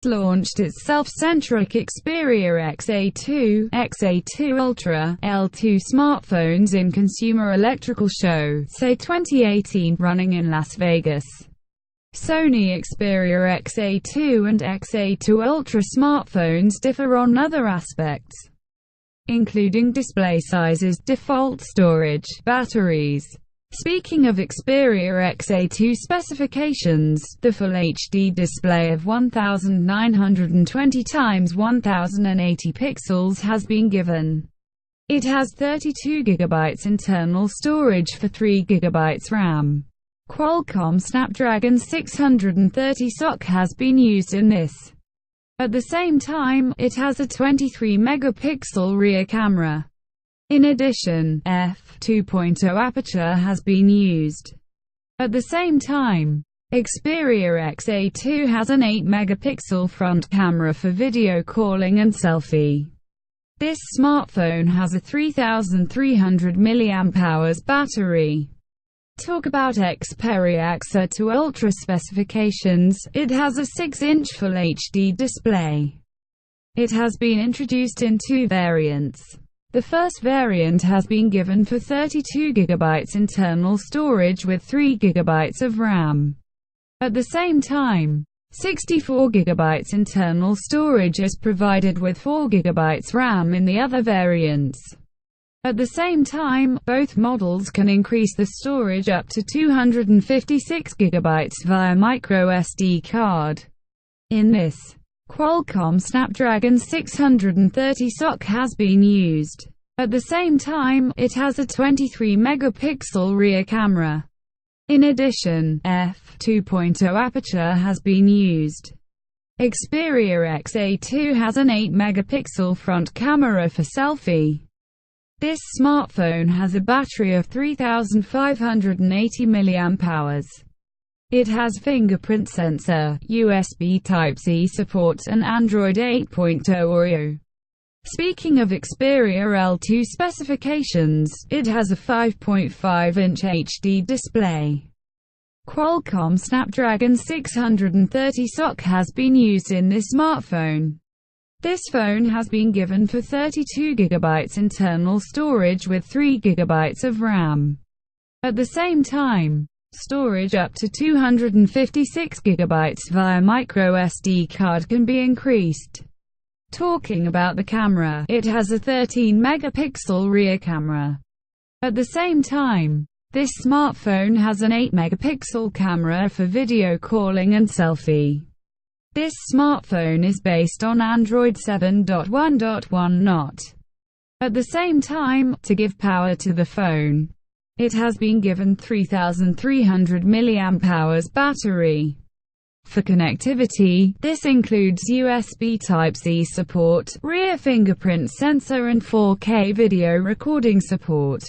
launched its self-centric Xperia XA2, XA2 Ultra, L2 smartphones in Consumer Electrical Show, CES 2018, running in Las Vegas. Sony Xperia XA2 and XA2 Ultra smartphones differ on other aspects, including display sizes, default storage, batteries. Speaking of Xperia XA2 specifications, the Full HD display of 1920 x 1080 pixels has been given. It has 32 GB internal storage for 3 GB RAM. Qualcomm Snapdragon 630 SoC has been used in this. At the same time, it has a 23-megapixel rear camera. In addition, f2.0 aperture has been used. At the same time, Xperia XA2 has an 8-megapixel front camera for video calling and selfie. This smartphone has a 3300 mAh battery. Talk about Xperia XA2 Ultra specifications. It has a 6-inch Full HD display. It has been introduced in two variants. The first variant has been given for 32 GB internal storage with 3 GB of RAM. At the same time, 64 GB internal storage is provided with 4 GB RAM in the other variants. At the same time, both models can increase the storage up to 256 GB via microSD card. In this, Qualcomm Snapdragon 630 SoC has been used. At the same time, it has a 23-megapixel rear camera. In addition, f2.0 aperture has been used. Xperia XA2 has an 8-megapixel front camera for selfie. This smartphone has a battery of 3580 mAh. It has fingerprint sensor, USB Type-C support and Android 8.0 Oreo. Speaking of Xperia L2 specifications, it has a 5.5-inch HD display. Qualcomm Snapdragon 630 SoC has been used in this smartphone. This phone has been given for 32 GB internal storage with 3 GB of RAM. At the same time, storage up to 256 GB via microSD card can be increased. Talking about the camera, it has a 13-megapixel rear camera. At the same time, this smartphone has an 8-megapixel camera for video calling and selfie. This smartphone is based on Android 7.1.1 not. At the same time, to give power to the phone, it has been given 3300 mAh battery. For connectivity, this includes USB Type-C support, rear fingerprint sensor and 4K video recording support.